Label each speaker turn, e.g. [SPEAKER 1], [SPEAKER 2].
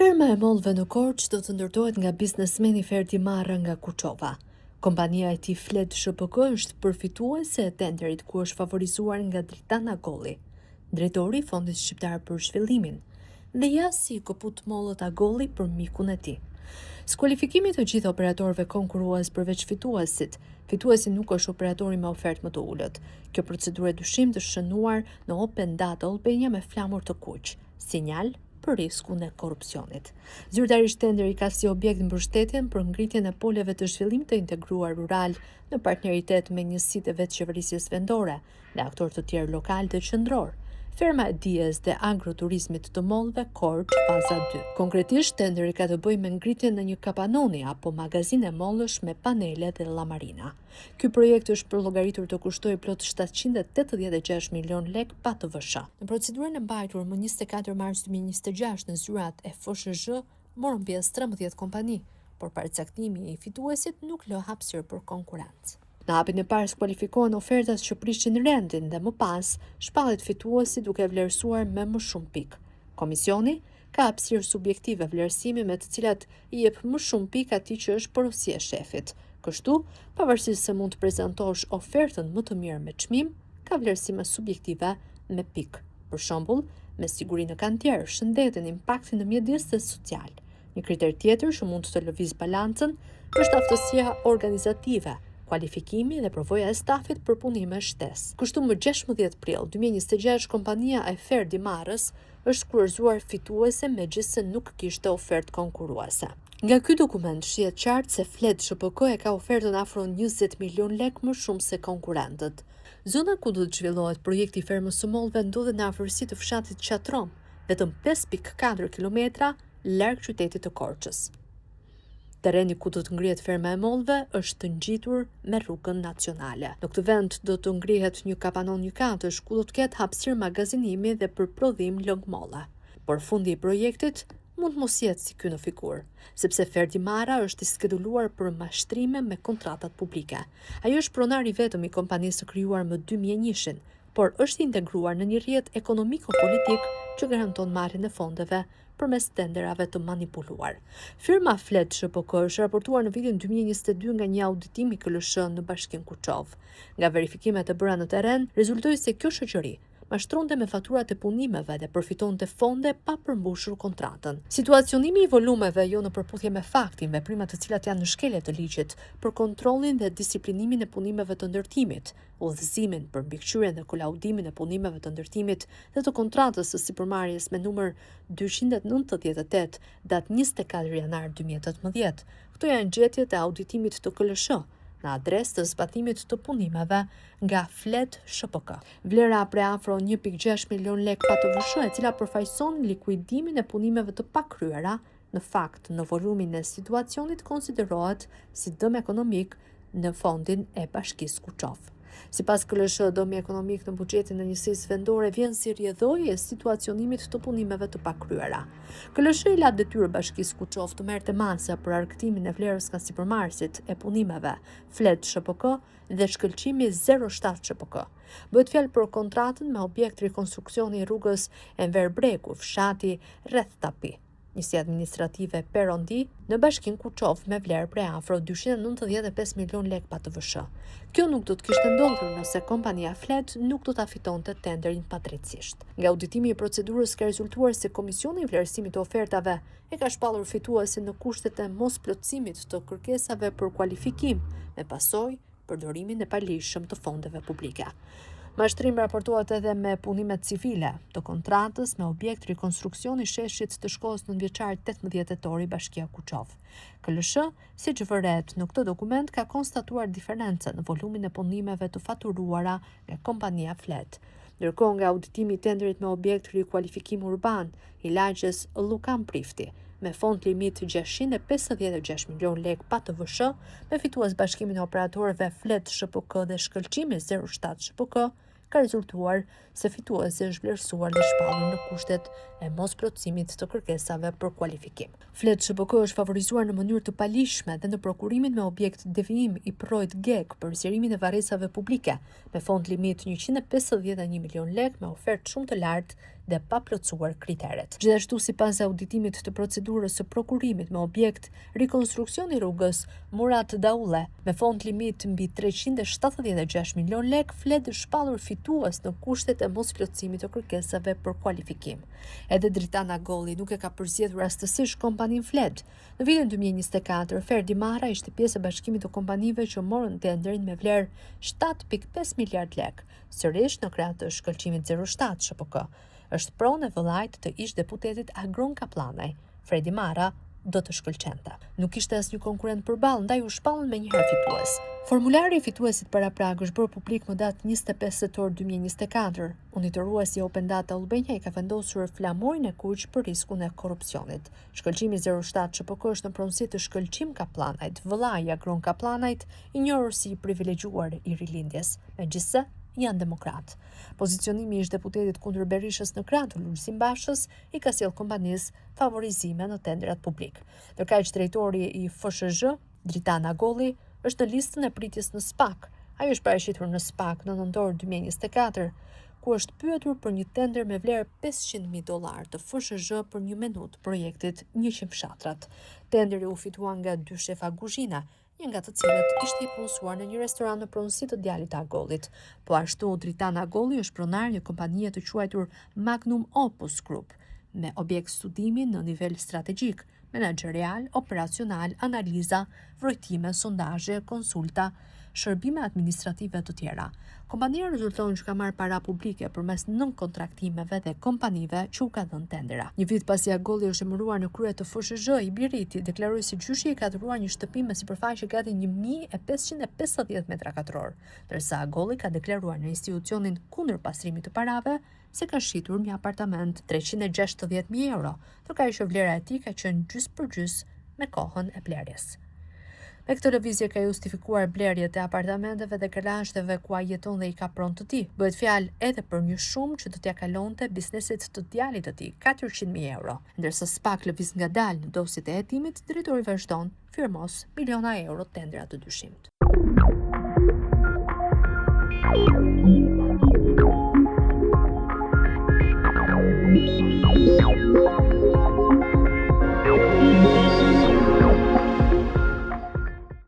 [SPEAKER 1] Ferma e mollëve në Korç do të ndërtohet nga biznesmeni Ferdi Marra nga Kuçova. Kompania e tij Flet SHPK është përfituese e tenderit ku është favorizuar nga Dritana Golli, drejtori i Fondit Shqiptar për Zhvillimin, dhe ja si koput mollët Agolli për mikun e tij. Skualifikimi të gjithë operatorëve konkurrues përveç fituesit. Fituesi nuk është operatori me ofertë më të ulët. Kjo procedurë dyshim të shënuar në Open Data Albania me flamur të kuq. Sinjal për riskun e korrupsionit. Zyrtarisht tenderi ka si objekt mbështetjen për ngritjen e poleve të zhvillim të integruar rural në partneritet me njësitë e vetëqeverisjes vendore dhe aktorë të tjerë lokal dhe qendror. Ferma e dijes dhe agroturizmit të mollëve Korç faza 2. Konkretisht, tenderi ka të bëjë me ngritjen në një kapanoni apo magazine mollësh me panele dhe llamarina. Ky projekt është përllogaritur të kushtojë plot 786 milion lek pa të VSH. Në procedurën e mbajtur më 24 mars 2026 në zyrat e FSHZ morën pjesë 13 kompani, por paracaktimi i fituesit nuk lë hapësirë për konkurrencë. Në hapin e parë skualifikohen ofertat që prishin rendin dhe më pas shpallet fituesi duke vlerësuar me më shumë pikë. Komisioni ka hapësirë subjektive vlerësimi me të cilat i jep më shumë pikë atij që është porosia e shefit. Kështu, pavarësisht se mund të prezantosh ofertën më të mirë me çmim, ka vlerësime subjektive me pikë. Për shembull, me siguri në kantier, shëndetin, impaktin në mjedis dhe social. Një kriter tjetër që mund të lëviz balancën është aftësia organizative, kualifikimi dhe përvoja e stafit për punime shtesë. Kështu më 16 prill 2026 kompania e Ferdi Marrës është kurorzuar fituese megjithëse nuk kishte ofertë konkurruese. Nga ky dokument shihet qartë se Flet SHPK e ka ofertën afro 20 milion lek më shumë se konkurrentët. Zona ku do të zhvillohet projekti i fermës së mollëve ndodhet në afërsi të fshatit Qatrom, vetëm 5.4 kilometra larg qytetit të Korçës. Terreni ku do të ngrihet ferma e mollëve është të ngjitur me rrugën nacionale. Në këtë vend do të ngrihet një kapanon gjykatësh ku do të ketë hapësirë magazinimi dhe për prodhim lëng molle. Por fundi i projektit mund mos jetë si ky në figurë, sepse Ferdi Marra është i skeduluar për mashtrime me kontratat publike. Ai është pronar i vetëm i kompanisë së krijuar më 2001-shin, por është integruar në një rrjet ekonomiko-politik që garanton marrjen e fondeve përmes tenderave të manipuluar. Firma Flet SHPK është raportuar në vitin 2022 nga një auditim i KLSH në Bashkinë Kuçovë. Nga verifikimet e bëra në terren, rezultoi se kjo shoqëri mashtronte me faturat e punimeve dhe përfitonte fonde pa përmbushur kontratën. Situacionimi i volumeve jo në përputhje me faktin, veprimat të cilat janë në shkelje të ligjit për kontrollin dhe disiplinimin e punimeve të ndërtimit, udhëzimin, përmbikëqyrjen dhe kolaudimin e punimeve të ndërtimit dhe të kontratës së sipërmarrjes me numër 298 datë 24 janar 2018. Këto janë gjetjet e auditimit të KLSH në adresë të zbatimit të punimeve nga Flet SHPK. Vlera prej afro 1.6 milion lek pa të VSH, e cila përfaqëson likuidimin e punimeve të pakryera, në fakt në volumin e situacionit konsiderohet si dëm ekonomik në fondin e Bashkisë Kuçovë. Sipas KLSH, dëmi ekonomik në buxhetin e njësisë vendore vjen si rrjedhojë e situacionimit të punimeve të pakryera. KLSH i la detyrë Bashkisë Kuçovë të merrte masa për argëtimin e vlerës nga sipërmarrësit e punimeve Flet SHPK dhe shkëlqimi 07 SHPK. Bëhet fjalë për kontratën me objekt rikonstruksioni i rrugës Enver Breku, fshati rreth Tapi, njësi administrative Perondi në Bashkinë Kuçovë me vlerë prej afro 295 milion lek pa të VSH. Kjo nuk do të kishte ndodhur nëse kompania Flet nuk do ta fitonte tenderin padrejtësisht. Nga auditimi i procedurës ka rezultuar se Komisioni i Vlerësimit të Ofertave e ka shpallur fituesin në kushtet e mosplotësimit të kërkesave për kualifikim, me pasojë përdorimin e palishëm të fondeve publike. Mashtrim raportohet edhe me punimet civile të kontratës me objekt rikonstruksioni sheshit të shkollës nëntëvjeçare 18 tetori Bashkia Kuçovë. KLSH, siç vëret në këtë dokument, ka konstatuar diferencë në volumin e punimeve të faturuara nga kompania Flet. Ndërkohë, nga auditimi i tenderit me objekt rikualifikim urban i lagjes Llukan Prifti, me fond limit 656 milion lek pa të VSH, me fitues Bashkimin e Operatorëve Flet SHPK dhe shkëlqimi 07 SHPK, ka rezultuar se fituesi është vlerësuar dhe shpallur në kushtet e mosplotësimit të kërkesave për kualifikim. Flet SHPK është favorizuar në mënyrë të palishme dhe në prokurimin me objekt devijim i projekt GEK për zgjerimin e varresave publike, me fond limit 151 milion lek me ofertë shumë të lartë dhe pa plotësuar kriteret. Gjithashtu, sipas auditimit të procedurës së prokurimit me objekt rikonstruksioni rrugës Murat Daulle, me fond limit mbi 376 milion lek, Flet shpallur fitues në kushtet e mosplotësimit të kërkesave për kualifikim. Edhe Dritana Golli nuk e ka përzgjedhur rastësisht kompaninë Flet. Në vitin 2024, Ferdi Marra ishte pjesë e bashkimit të kompanive që morën tenderin me vlerë 7.5 miliard lek, sërish në krah të shkëlqimit 07 SHPK. Është pronë e vëllait të ish deputetit Agron Kaplanaj. Fredi Marra do të shkëlqente. Nuk ishte asnjë konkurrent përballë, ndaj u shpallën me një herë fitues. Formulari i fituesit para prag është bërë publik më datë 25 tetor 2024. Monitoruesi Open Data Albania i ka vendosur flamurin e kuq për riskun e korrupsionit. Shkëlqimi 07 SHPK është në pronësi të Shkëlqim Kaplanajt, vëllai Agron Kaplanajt, i njohur si i privilegjuar i rilindjes. Megjithse janë demokrat. Pozicionimi i ish deputetit kundër Berishës në krah të Lulzim Bashës i ka sjellë kompanisë favorizime në tenderat publik. Ndërkaq drejtori i FSHZ, Dritana Golli, është në listën e pritjes në SPAK. Ajo është paraqitur në SPAK në nëntor 2024, ku është pyetur për një tender me vlerë $500.000 të FSHZ për 1 minutë projektit 100 fshatrat. Tenderi u fitua nga dy shefa kuzhina, një nga të cilët ishte i punësuar në një restoran në pronësi të djalit të Agollit. Po ashtu, Dritana Golli është pronar një kompanie të quajtur Magnum Opus Group, me objekt studimi në nivel strategjik, menaxherial, operacional, analiza, vrojtime, sondazhe, konsulta, shërbime administrative të tjera. Kompania rezulton që ka marrë para publike përmes 9 kontraktimeve dhe kompanive që u ka dhënë tendera. Një vit pasi Agolli është emëruar në krye të FSHZ, i biriti deklaroi se gjyshi i ka dhuruar një shtëpi me sipërfaqe gati 1550 metra katror, ndërsa Agolli ka deklaruar në institucionin kundër pastrimit të parave se ka shitur një apartament 360.000 euro, ndërkaq që vlera e tij ka qenë gjys për gjys me kohën e blerjes. Me këtë lëvizje ka justifikuar blerjet e apartamenteve dhe garazheve ku ai jeton dhe i ka pronë të tij. Bëhet fjalë edhe për një shumë që do t'ia kalonte biznesit të djalit të tij, 400.000 euro. Ndërsa SPAK lëviz ngadalë në dosjet e hetimit, drejtori vazhdon firmos miliona euro tendera të dyshimit.